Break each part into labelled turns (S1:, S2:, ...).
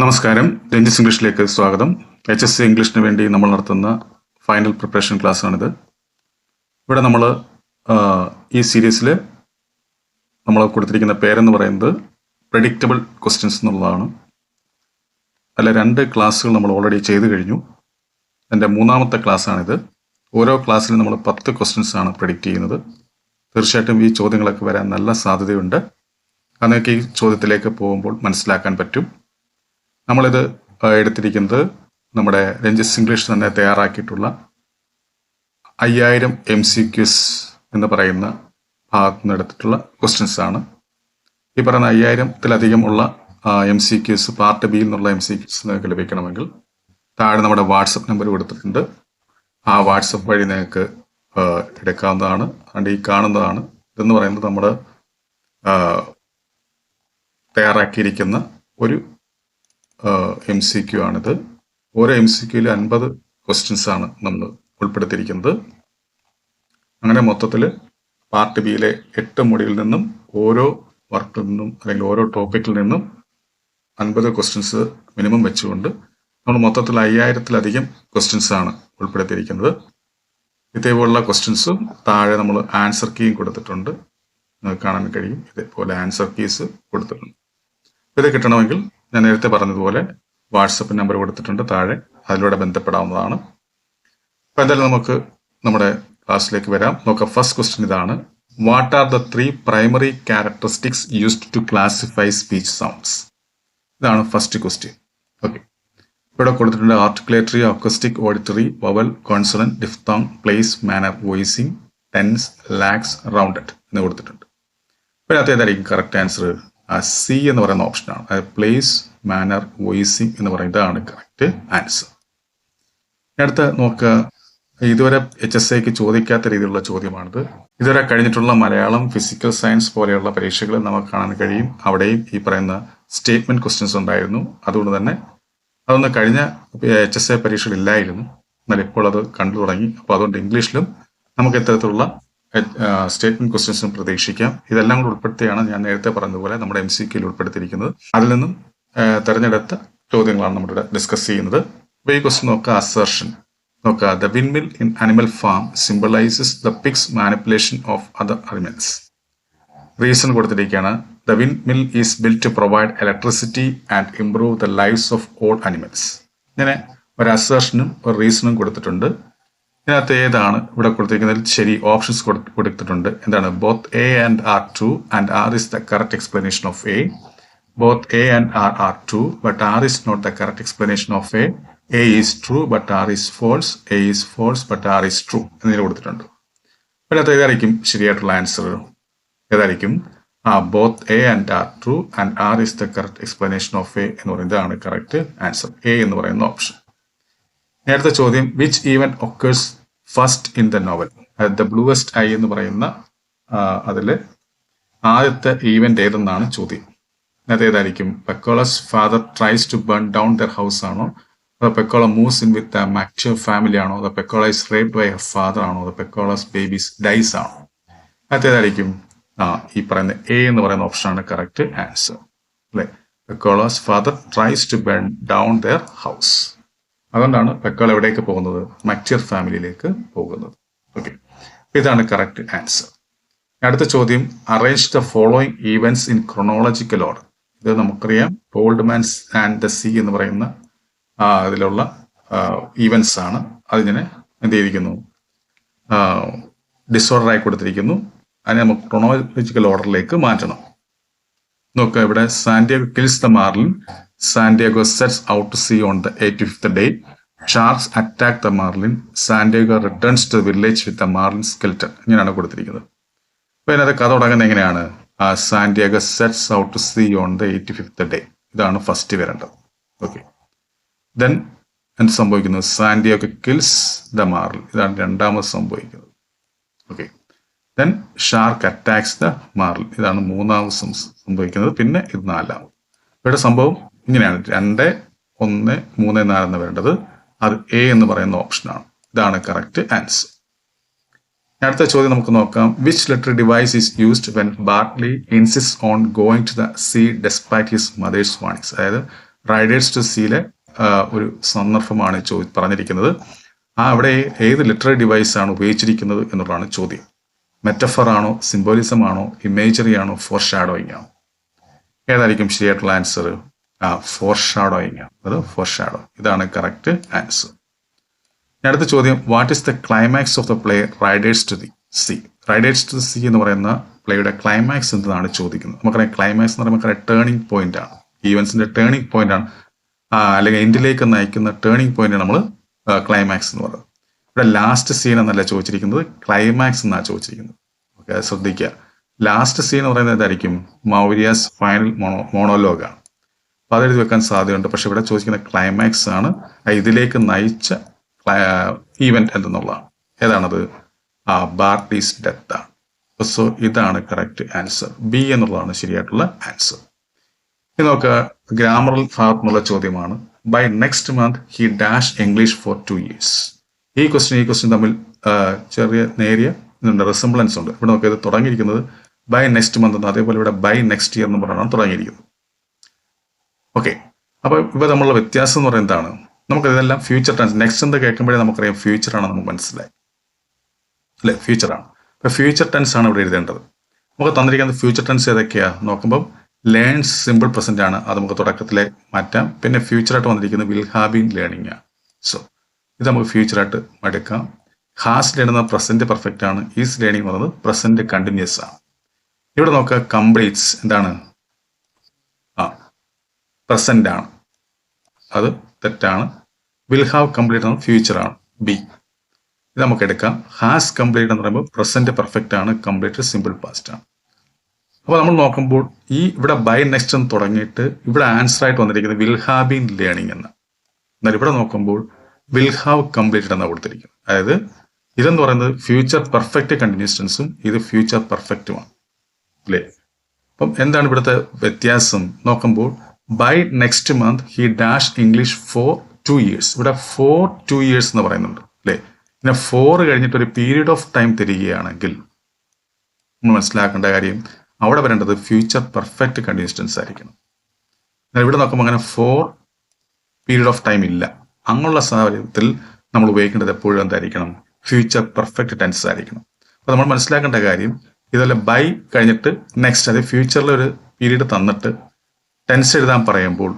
S1: നമസ്കാരം. രഞ്ജിസ് ഇംഗ്ലീഷിലേക്ക് സ്വാഗതം. HSC ഇംഗ്ലീഷിന് വേണ്ടി നമ്മൾ നടത്തുന്ന ഫൈനൽ പ്രിപ്പറേഷൻ ക്ലാസ് ആണിത്. ഇവിടെ നമ്മൾ ഈ സീരീസിൽ നമ്മൾ കൊടുത്തിരിക്കുന്ന പേരെന്ന് പറയുന്നത് പ്രെഡിക്റ്റബിൾ ക്വസ്റ്റ്യൻസ് എന്നുള്ളതാണ്. അല്ല, 2 ക്ലാസ്സുകൾ നമ്മൾ ഓൾറെഡി ചെയ്തു കഴിഞ്ഞു. എൻ്റെ 3ാമത്തെ ക്ലാസ്സാണിത്. ഓരോ ക്ലാസ്സിലും നമ്മൾ 10 ക്വസ്റ്റ്യൻസ് ആണ് പ്രെഡിക്റ്റ് ചെയ്യുന്നത്. തീർച്ചയായിട്ടും ഈ ചോദ്യങ്ങളൊക്കെ വരാൻ നല്ല സാധ്യതയുണ്ട്. അതൊക്കെ ഈ ചോദ്യത്തിലേക്ക് പോകുമ്പോൾ മനസ്സിലാക്കാൻ പറ്റും. നമ്മളിത് എടുത്തിരിക്കുന്നത് നമ്മുടെ രഞ്ജിസ് ഇംഗ്ലീഷ് തന്നെ തയ്യാറാക്കിയിട്ടുള്ള 5000 MCQs എന്ന് പറയുന്ന ഭാഗത്ത് നിന്ന് എടുത്തിട്ടുള്ള ക്വസ്റ്റ്യൻസ് ആണ്. ഈ പറയുന്ന 5000-ത്തിലധികം ഉള്ള MCQs പാർട്ട് ബിയിൽ നിന്നുള്ള MCQs നിങ്ങൾക്ക് ലഭിക്കണമെങ്കിൽ താഴെ നമ്മുടെ വാട്സപ്പ് നമ്പർ കൊടുത്തിട്ടുണ്ട്. ആ വാട്സപ്പ് വഴി നിങ്ങൾക്ക് എടുക്കാവുന്നതാണ്. അതുകൊണ്ട് ഈ കാണുന്നതാണ് ഇതെന്ന് പറയുന്നത് നമ്മൾ തയ്യാറാക്കിയിരിക്കുന്ന ഒരു MCQ ആണിത്. ഓരോ MCQയിൽ 50 ക്വസ്റ്റ്യൻസ് ആണ് നമ്മൾ ഉൾപ്പെടുത്തിയിരിക്കുന്നത്. അങ്ങനെ മൊത്തത്തിൽ പാർട്ട് ബിയിലെ 8 മൊഡ്യൂളിൽ നിന്നും ഓരോ വർക്കിൽ നിന്നും അല്ലെങ്കിൽ ഓരോ ടോപ്പിക്കിൽ നിന്നും 50 ക്വസ്റ്റ്യൻസ് മിനിമം വെച്ചുകൊണ്ട് നമ്മൾ മൊത്തത്തിൽ 5000-ത്തിലധികം ക്വസ്റ്റ്യൻസ് ആണ് ഉൾപ്പെടുത്തിയിരിക്കുന്നത്. ഇതേപോലുള്ള ക്വസ്റ്റ്യൻസും താഴെ നമ്മൾ ആൻസർ കീയും കൊടുത്തിട്ടുണ്ട്. നിങ്ങൾക്ക് കാണാൻ കഴിയും. ഇതേപോലെ ആൻസർ കീസ് കൊടുത്തിട്ടുണ്ട്. ഇത് കിട്ടണമെങ്കിൽ ഞാൻ നേരത്തെ പറഞ്ഞതുപോലെ വാട്സപ്പ് നമ്പർ കൊടുത്തിട്ടുണ്ട് താഴെ, അതിലൂടെ ബന്ധപ്പെടാവുന്നതാണ്. അപ്പോൾ എന്തായാലും നമുക്ക് നമ്മുടെ ക്ലാസ്സിലേക്ക് വരാം. നോക്കാം. ഫസ്റ്റ് ക്വസ്റ്റ്യൻ ഇതാണ്. What are the 3 primary characteristics used to classify speech sounds? ഇതാണ് ഫസ്റ്റ് ക്വസ്റ്റ്യൻ. ഓക്കെ, ഇവിടെ കൊടുത്തിട്ടുണ്ട് articulatory, acoustic, auditory, vowel, consonant, diphthong, place, manner, voicing, tense, lax, rounded എന്ന് കൊടുത്തിട്ടുണ്ട്. അപ്പോൾ ഇതിനകത്ത് ഏതായിരിക്കും കറക്റ്റ് ആൻസർ? സി എന്ന് പറയുന്ന ഓപ്ഷനാണ്. അതായത് പ്ലേസ്, മാനർ, വോയിസിങ് എന്ന് പറയുന്നതാണ് കറക്റ്റ് ആൻസർ. അടുത്ത നോക്കുക. ഇതുവരെ HSIക്ക് ചോദിക്കാത്ത രീതിയിലുള്ള ചോദ്യമാണിത്. ഇതുവരെ കഴിഞ്ഞിട്ടുള്ള മലയാളം, ഫിസിക്കൽ സയൻസ് പോലെയുള്ള പരീക്ഷകൾ നമുക്ക് കാണാൻ കഴിയും. അവിടെയും ഈ പറയുന്ന സ്റ്റേറ്റ്മെന്റ് ക്വസ്റ്റ്യൻസ് ഉണ്ടായിരുന്നു. അതുകൊണ്ട് തന്നെ അതൊന്നും കഴിഞ്ഞ HSI പരീക്ഷകൾ ഇല്ലായിരുന്നു. എന്നാൽ ഇപ്പോൾ അത് കണ്ടു തുടങ്ങി. അപ്പോൾ അതുകൊണ്ട് ഇംഗ്ലീഷിലും നമുക്ക് ഇത്തരത്തിലുള്ള സ്റ്റേറ്റ്മെന്റ് ക്വസ്റ്റ്യൻസും പ്രതീക്ഷിക്കാം. ഇതെല്ലാം കൂടി ഉൾപ്പെടുത്തിയാണ് ഞാൻ നേരത്തെ പറഞ്ഞതുപോലെ നമ്മുടെ MCQയിൽ ഉൾപ്പെടുത്തിയിരിക്കുന്നത്. അതിൽ നിന്നും തെരഞ്ഞെടുത്ത ചോദ്യങ്ങളാണ് നമ്മളിവിടെ ഡിസ്കസ് ചെയ്യുന്നത്. അപ്പോൾ ഈ ക്വസ്റ്റ്യൻ നോക്കുക. അസർഷൻ നോക്കുക. The windmill in Animal Farm symbolises the pigs manipulation of other animals. Reason കൊടുത്തിരിക്കുകയാണ്. The windmill is built to provide electricity and improve the lives of all animals. ഇങ്ങനെ ഒരു അസർഷനും ഒരു റീസണും കൊടുത്തിട്ടുണ്ട്. ഇതിനകത്ത് ഏതാണ് ഇവിടെ കൊടുത്തിരിക്കുന്നതിൽ ശരി? ഓപ്ഷൻസ് കൊടുത്തിട്ടുണ്ട്. എന്താണ്? Both A and R true and R is the correct explanation of A. Both A and R are true but R is not the correct explanation of A. A is true but R is false. A is false but R is true എന്നിങ്ങനെ കൊടുത്തിട്ടുണ്ട്. ഇതിനകത്ത് ഏതായിരിക്കും ശരിയായിട്ടുള്ള answer? ഏതായിരിക്കും? Both A and R true and R is the correct explanation of A എന്ന് പറയുന്നതാണ് correct answer. A എന്ന് പറയുന്ന ഓപ്ഷൻ. നേരത്തെ ചോദ്യം which event occurs first in the novel. The Bluest Eye എന്ന് പറയുന്ന അതിൽ ആദ്യത്തെ ഈവന്റ് ഏതെന്നാണ് ചോദ്യം. അത് ഏതായിരിക്കും? Pecola's father tries to burn down their house ആണോ? അതോ Pecola moves in with the MacTeer family ആണോ? അതോ Pecola is raped by her father ആണോ? അതോ പെക്കോളസ് ബേബീസ് ഡൈസ് ആണോ? അതേതായിരിക്കും? ഈ പറയുന്ന A എന്ന് പറയുന്ന ഓപ്ഷനാണ് കറക്റ്റ് ആൻസർ. അല്ലെ, Pecola's father tries to burn down their house. അതുകൊണ്ടാണ് പെക്കോള എവിടേക്ക് പോകുന്നത്? മക്ചർ ഫാമിലിയിലേക്ക് പോകുന്നത്. ഓക്കെ, ഇതാണ് കറക്റ്റ് ആൻസർ. അടുത്ത ചോദ്യം. Arrange the following events in chronological order. ഇത് നമുക്കറിയാം. Old man's and the sea എന്ന് പറയുന്ന അതിലുള്ള ഈവൻറ്റ്സ് ആണ്. അതിങ്ങനെ എന്ത് ചെയ്തിരിക്കുന്നു? ഡിസോർഡർ ആയി കൊടുത്തിരിക്കുന്നു. അതിനെ നമുക്ക് ക്രൊണോളജിക്കൽ ഓർഡറിലേക്ക് മാറ്റണം. നോക്കുക. ഇവിടെ Santiago kills the Marlin. Santiago sets out to sea on the 85th day. Sharks attack the marlin. Santiago returns to the village with the marlin skeleton. ഇങ്ങനെയാണ് കൊടുത്തിരിക്കുന്നത്. അപ്പോൾ ഇതിനകത്ത് കഥ തുടങ്ങുന്നത് എങ്ങനെയാണ്? Santiago sets out to sea on the 85th day. ഇതാണ് first വരേണ്ടത്. Okay, then എന്ത് സംഭവിക്കുന്നു? Santiago kills the marlin. ഇതാണ് രണ്ടാമത് സംഭവിക്കുന്നത്. Okay, then shark attacks the marlin. ഇതാണ് മൂന്നാമത് സംഭവിക്കുന്നത്. പിന്നെ ഇത് നാലാമത്. ഇവിടെ സംഭവം ഇങ്ങനെയാണ്. 2, 1, 3, 4 എന്ന് വേണ്ടത്. അത് A എന്ന് പറയുന്ന ഓപ്ഷനാണ്. ഇതാണ് കറക്റ്റ് ആൻസർ. അടുത്ത ചോദ്യം നമുക്ക് നോക്കാം. Which literary device is used when Bartley insist on going to the sea despite his mother's warnings. അതായത് റൈഡേഴ്സ് ടു സീയിലെ ഒരു സന്ദർഭമാണ് പറഞ്ഞിരിക്കുന്നത്. അവിടെ ഏത് ലിറ്റററി ഡിവൈസ് ആണ് ഉപയോഗിച്ചിരിക്കുന്നത് എന്നുള്ളതാണ് ചോദ്യം. മെറ്റഫർ ആണോ, സിംബോളിസം ആണോ, ഇമേജറി ആണോ, ഫോർ ഷാഡോയിങ് ആണോ? ഏതായിരിക്കും ശരിയായിട്ടുള്ള ആൻസർ? ഫോർ ഷാഡോയിങ് ആണ്. അത് ഫോർ ഷാഡോ. ഇതാണ് കറക്റ്റ് ആൻസർ. അടുത്ത ചോദ്യം, what is the climax of the play Riders to the Sea? Riders to the Sea എന്ന് പറയുന്ന പ്ലേയുടെ ക്ലൈമാക്സ് എന്താണ് ചോദിക്കുന്നത്. നമുക്കറിയാം ക്ലൈമാക്സ് എന്ന് പറയുമ്പോൾ ടേണിംഗ് പോയിന്റ് ആണ്, ഈവൻസിന്റെ ടേണിംഗ് പോയിന്റ് ആണ്, അല്ലെങ്കിൽ എൻഡിലേക്ക് നയിക്കുന്ന ടേണിംഗ് പോയിന്റ് നമ്മൾ ക്ലൈമാക്സ് എന്ന് പറയുന്നത്. ഇവിടെ ലാസ്റ്റ് സീൻ എന്നല്ല ചോദിച്ചിരിക്കുന്നത്, ക്ലൈമാക്സ് എന്നാണ് ചോദിച്ചിരിക്കുന്നത്. ഓക്കെ, അത് ശ്രദ്ധിക്കുക. ലാസ്റ്റ് സീൻ എന്ന് പറയുന്നത് എന്തായിരിക്കും? മൗര്യാസ് ഫൈനൽ മോണോലോഗാണ്. അപ്പൊ അതെഴുതി വെക്കാൻ സാധ്യതയുണ്ട്. പക്ഷെ ഇവിടെ ചോദിക്കുന്ന ക്ലൈമാക്സ് ആണ്, ഇതിലേക്ക് നയിച്ച ഈവന്റ് എന്തെന്നുള്ളതാണ്. ഏതാണത്? ബാർട്ടീസ് ഡെത്ത് ആണ്. സോ ഇതാണ് കറക്റ്റ് ആൻസർ. ബി എന്നുള്ളതാണ് ശരിയായിട്ടുള്ള ആൻസർ. ഇനി നോക്കുക, ഗ്രാമറൽ ഭാഗത്തുനിന്നുള്ള ചോദ്യമാണ്. By next month he dash English for 2 years. ഈ ക്വസ്റ്റ്യൻ തമ്മിൽ ചെറിയ നേരിയ റിസംബ്ലൻസ് ഉണ്ട്. ഇവിടെ നോക്കിയത് തുടങ്ങിയിരിക്കുന്നത് ബൈ നെക്സ്റ്റ് മന്ത് എന്ന്, അതേപോലെ ഇവിടെ ബൈ നെക്സ്റ്റ് ഇയർ എന്ന് പറഞ്ഞാണ് തുടങ്ങിയിരിക്കുന്നത്. ഓക്കെ, അപ്പൊ ഇവ തമ്മിലുള്ള വ്യത്യാസം എന്ന് പറയുന്നത് എന്താണ്? നമുക്ക് ഇതെല്ലാം ഫ്യൂച്ചർ ടെൻസ്. നെക്സ്റ്റ് എന്ന് കേൾക്കുമ്പോഴേ നമുക്കറിയാം ഫ്യൂച്ചർ ആണ്, നമുക്ക് മനസ്സിലായി അല്ലെ? ഫ്യൂച്ചർ ആണ്. അപ്പൊ ഫ്യൂച്ചർ ടെൻസ് ആണ് ഇവിടെ എഴുതേണ്ടത്. നമുക്ക് തന്നിരിക്കുന്നത് ഫ്യൂച്ചർ ടെൻസ് ഏതൊക്കെയാ നോക്കുമ്പോൾ ലേൺസ് സിമ്പിൾ പ്രസന്റ് ആണ്, അത് നമുക്ക് തുടക്കത്തിലെ മാറ്റാം. പിന്നെ ഫ്യൂച്ചറായിട്ട് വന്നിരിക്കുന്നത് വിൽ ഹാവ് ബീൻ ലേണിംഗ് ആണ്. സോ ഇത് നമുക്ക് ഫ്യൂച്ചറായിട്ട് എടുക്കാം. ഹാസ് ലേണുന്ന പ്രസന്റ് പെർഫെക്റ്റ് ആണ്. ഈസ് ലേണിംഗ് എന്നത് പ്രസന്റ് കണ്ടിന്യൂസ് ആണ്. ഇവിടെ നോക്കുക, കംപ്ലീറ്റ്സ് എന്താണ്? പ്രസന്റ് ആണ്, അത് തെറ്റാണ്. വിൽ ഹാവ് കംപ്ലീറ്റ് ആണ്, ഫ്യൂച്ചർ ആണ്, ബി. ഇത് നമുക്ക് എടുക്കാം. ഹാസ് കംപ്ലീറ്റ് എന്ന് പറയുമ്പോൾ പ്രസന്റ് പെർഫെക്റ്റ് ആണ്, കംപ്ലീറ്റ് സിമ്പിൾ പാസ്റ്റ് ആണ്. അപ്പോൾ നമ്മൾ നോക്കുമ്പോൾ ഇവിടെ ബൈ നെക്സ്റ്റ് എന്ന് തുടങ്ങിയിട്ട് ഇവിടെ ആൻസർ ആയിട്ട് വന്നിരിക്കുന്നത് വിൽ ഹാവ് ബീൻ ലേണിംഗ് എന്ന്. എന്നാൽ ഇവിടെ നോക്കുമ്പോൾ വിൽ ഹാവ് കംപ്ലീറ്റഡ് എന്നാണ് കൊടുത്തിരിക്കുന്നത്. അതായത് ഇതെന്ന് പറയുന്നത് ഫ്യൂച്ചർ പെർഫെക്റ്റ് കണ്ടിന്യൂസ് ടെൻസും ഇത് ഫ്യൂച്ചർ പെർഫെക്റ്റുമാണ് അല്ലേ? അപ്പം എന്താണ് ഇവിടുത്തെ വ്യത്യാസം നോക്കുമ്പോൾ by next month he dash English for 2 years. ഇവിടെ ഫോർ 2 years എന്ന് പറയുന്നുണ്ട് അല്ലേ? പിന്നെ 4 കഴിഞ്ഞിട്ട് ഒരു പീരീഡ് ഓഫ് ടൈം തരികയാണെങ്കിൽ നമ്മൾ മനസ്സിലാക്കേണ്ട കാര്യം അവിടെ വരേണ്ടത് ഫ്യൂച്ചർ പെർഫെക്റ്റ് കണ്ടിന്യൂസ് ടെൻസ് ആയിരിക്കണം. എന്നാൽ ഇവിടെ നോക്കുമ്പോൾ അങ്ങനെ 4 പീരീഡ് ഓഫ് ടൈം ഇല്ല. അങ്ങനെയുള്ള സാഹചര്യത്തിൽ നമ്മൾ ഉപയോഗിക്കേണ്ടത് എപ്പോഴും എന്തായിരിക്കണം? ഫ്യൂച്ചർ പെർഫെക്റ്റ് ടെൻസ് ആയിരിക്കണം. അപ്പോൾ നമ്മൾ മനസ്സിലാക്കേണ്ട കാര്യം ഇതുപോലെ ബൈ കഴിഞ്ഞിട്ട് നെക്സ്റ്റ്, അത് ഫ്യൂച്ചറിൽ ഒരു പീരീഡ് തന്നിട്ട് ടെൻസ് എഴുതാൻ പറയുമ്പോൾ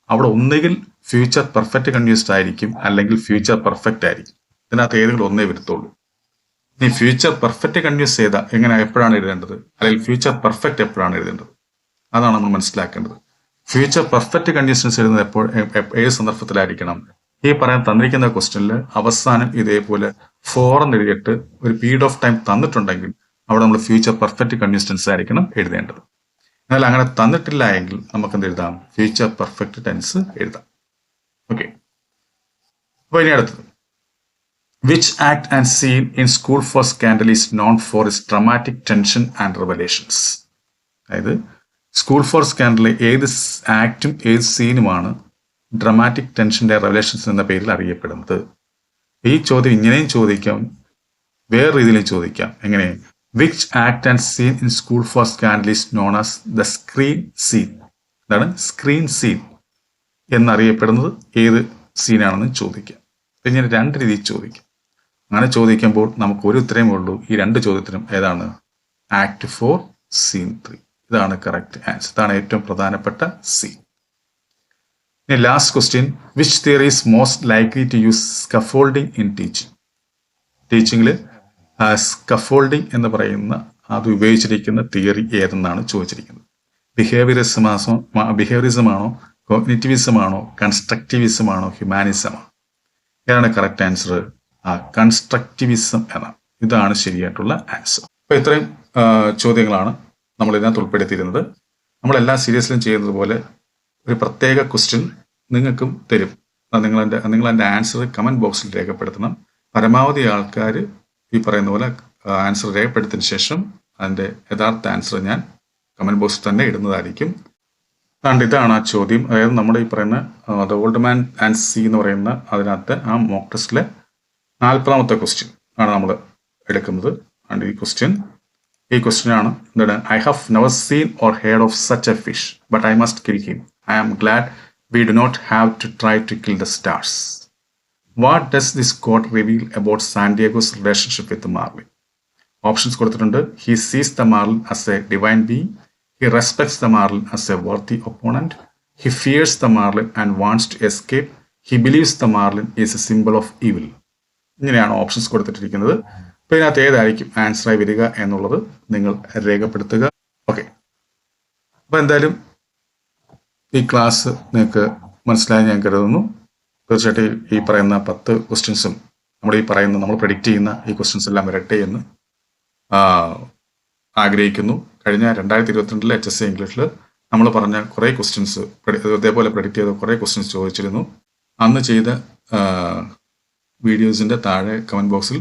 S1: അവിടെ ഒന്നുകിൽ ഫ്യൂച്ചർ പെർഫെക്റ്റ് കണ്ടിന്യൂസ്ഡ് ആയിരിക്കും, അല്ലെങ്കിൽ ഫ്യൂച്ചർ പെർഫെക്റ്റ് ആയിരിക്കും. ഇതിനകത്ത് ഏതെങ്കിലും ഒന്നേ വരത്തുള്ളൂ. ഇനി ഫ്യൂച്ചർ പെർഫെക്റ്റ് കണ്ടിന്യൂസ് എപ്പോഴാണ് എഴുതേണ്ടത്, അല്ലെങ്കിൽ ഫ്യൂച്ചർ പെർഫെക്റ്റ് എപ്പോഴാണ് എഴുതേണ്ടത്, അതാണ് നമ്മൾ മനസ്സിലാക്കേണ്ടത്. ഫ്യൂച്ചർ പെർഫെക്റ്റ് കണ്ടിന്യൂസ് എഴുതുന്നത് ഏത് സന്ദർഭത്തിലായിരിക്കണം? ഈ പറയാൻ തന്നിരിക്കുന്ന ക്വസ്റ്റ്യനിൽ അവസാനം ഇതേപോലെ 4 എന്ന് എഴുതിയിട്ട് ഒരു പീരീഡ് ഓഫ് ടൈം തന്നിട്ടുണ്ടെങ്കിൽ അവിടെ നമ്മൾ ഫ്യൂച്ചർ പെർഫെക്റ്റ് കണ്ടിന്യൂസ് ടെൻസ് ആയിരിക്കണം എഴുതേണ്ടത്. എന്നാൽ അങ്ങനെ തന്നിട്ടില്ല എങ്കിൽ നമുക്ക് എന്ത് എഴുതാം? ഫ്യൂച്ചർ പെർഫെക്റ്റ് ടെൻസ് എഴുതാം. ഓക്കെ, അപ്പൊ ഇനി അടുത്തത്, which act and scene in School for Scandal is known for is dramatic tension and revelations. അതായത് സ്കൂൾ ഫോർ സ്കാൻഡലിലെ ഏത് ആക്റ്റും ഏത് സീനുമാണ് ഡ്രമാറ്റിക് ടെൻഷന്റെ റെവലേഷൻസ് എന്ന പേരിൽ അറിയപ്പെടുന്നത്? ഈ ചോദ്യം ഇങ്ങനെയും ചോദിക്കാം, വേറെ രീതിയിലും ചോദിക്കാം. എങ്ങനെ? Which act and scene in School for Scandal is known as the screen scene. എന്താണ് സ്ക്രീൻ സീൻ എന്നറിയപ്പെടുന്നത്? ഏത് സീനാണെന്ന് ചോദിക്കാം. ഇങ്ങനെ 2 രീതിയിൽ ചോദിക്കാം. അങ്ങനെ ചോദിക്കുമ്പോൾ നമുക്ക് ഒരു ഉത്തരമേ ഉള്ളൂ. ഈ 2 ചോദ്യത്തിനും ഏതാണ്? Act 4 scene 3. ഇതാണ് കറക്റ്റ് ആൻസർ. ഇതാണ് ഏറ്റവും പ്രധാനപ്പെട്ട സീൻ. ഇനി last question, which theory is most likely to use scaffolding in teaching? ടീച്ചിങ്ങിൽ സ്കഫോൾഡിംഗ് എന്ന് പറയുന്ന അത് ഉപയോഗിച്ചിരിക്കുന്ന തിയറി ഏതെന്നാണ് ചോദിച്ചിരിക്കുന്നത്. ബിഹേവിയറിസം ആണോ, കോഗ്നിറ്റിവിസം ആണോ, കൺസ്ട്രക്റ്റിവിസം ആണോ, ഹ്യൂമാനിസം ആണോ? ഏതാണ് കറക്റ്റ് ആൻസർ? കൺസ്ട്രക്റ്റിവിസം എന്നാണ്. ഇതാണ് ശരിയായിട്ടുള്ള ആൻസർ. അപ്പൊ ഇത്രയും ചോദ്യങ്ങളാണ് നമ്മൾ ഇതിനകത്ത് ഉൾപ്പെടുത്തിയിരുന്നത്. നമ്മളെല്ലാ സീരീസിലും ചെയ്യുന്നത് പോലെ ഒരു പ്രത്യേക ക്വസ്റ്റ്യൻ നിങ്ങൾക്കും തരും. നിങ്ങൾ അതിൻ്റെ ആൻസർ കമന്റ് ബോക്സിൽ രേഖപ്പെടുത്തണം. പരമാവധി ആൾക്കാർ ഈ പറയുന്ന പോലെ ആൻസർ രേഖപ്പെടുത്തിയതിനു ശേഷം അതിൻ്റെ യഥാർത്ഥ ആൻസർ ഞാൻ കമന്റ് ബോക്സിൽ തന്നെ ഇടുന്നതായിരിക്കും. ഇതാണ് ആ ചോദ്യം. അതായത് നമ്മുടെ ഈ പറയുന്ന the old man and sea എന്ന് പറയുന്ന അതിനകത്ത് ആ മോക്ക് ടെസ്റ്റിലെ 40ാമത്തെ ക്വസ്റ്റ്യൻ ആണ് നമ്മൾ എടുക്കുന്നത്. ആൻഡ് ഈ ക്വസ്റ്റ്യൻ ആണ് എന്താണ്? I have never seen or heard of such a fish but I must kill him. I am glad We do not have to try to kill the stars. What does this quote reveal about Santiago's relationship with Marlin? Options കൊടുത്തിട്ടുണ്ട്. He sees the Marlin as a divine being. He respects the Marlin as a worthy opponent. He fears the Marlin and wants to escape. He believes the Marlin is a symbol of evil. ഇങ്ങനെയാണ് options കൊടുത്തിട്ടിരിക്കുന്നത്. അപ്പോൾ ഇതിനകത്ത് ഏതായിരിക്കും ആൻസറായി വരിക എന്നുള്ളത് നിങ്ങൾ രേഖപ്പെടുത്തുക. Okay, അപ്പോൾ എന്തായാലും ഈ ക്ലാസ് നിങ്ങൾക്ക് മനസ്സിലായി ഞാൻ കരുതുന്നു. തീർച്ചയായിട്ടും ഈ പറയുന്ന 10 ക്വസ്റ്റ്യൻസും നമ്മൾ പ്രെഡിക്റ്റ് ചെയ്യുന്ന ഈ ക്വസ്റ്റ്യൻസ് എല്ലാം വരട്ടെ എന്ന് ആഗ്രഹിക്കുന്നു. കഴിഞ്ഞ 2022 HSC ഇംഗ്ലീഷിൽ നമ്മൾ പറഞ്ഞ കുറേ ക്വസ്റ്റ്യൻസ് ഇതേപോലെ പ്രെഡിക്റ്റ് ചെയ്ത കുറേ ക്വസ്റ്റ്യൻസ് ചോദിച്ചിരുന്നു. അന്ന് ചെയ്ത വീഡിയോസിൻ്റെ താഴെ കമൻറ്റ് ബോക്സിൽ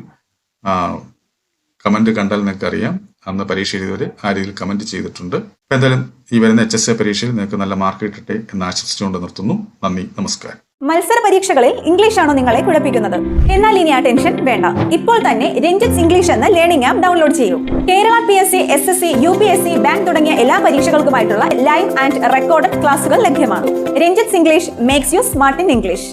S1: കമൻറ്റ് കണ്ടാൽ നിങ്ങൾക്ക് അറിയാം അന്ന് പരീക്ഷ എഴുതിയവർ ആ രീതിയിൽ കമൻറ്റ് ചെയ്തിട്ടുണ്ട്. അപ്പോൾ എന്തായാലും ഈ വരുന്ന HSC പരീക്ഷയിൽ നിങ്ങൾക്ക് നല്ല മാർക്ക് കിട്ടട്ടെ എന്ന് ആശംസിച്ചുകൊണ്ട് നിർത്തുന്നു. നന്ദി, നമസ്കാരം.
S2: മത്സര പരീക്ഷകളിൽ ഇംഗ്ലീഷ് ആണോ നിങ്ങളെ കുഴപ്പിക്കുന്നത്? എന്നാൽ ഇനി ആ ടെൻഷൻ വേണ്ട. ഇപ്പോൾ തന്നെ രഞ്ജിത്ത് ഇംഗ്ലീഷ് എന്ന ലേണിംഗ് ആപ്പ് ഡൗൺലോഡ് ചെയ്യൂ. Kerala PSC, SSC, UPSC, bank തുടങ്ങിയ എല്ലാ പരീക്ഷകൾക്കുമായിട്ടുള്ള ലൈവ് ആൻഡ് റെക്കോർഡഡ് ക്ലാസുകൾ ലഭ്യമാണ്. Ranjith English makes you smart in English.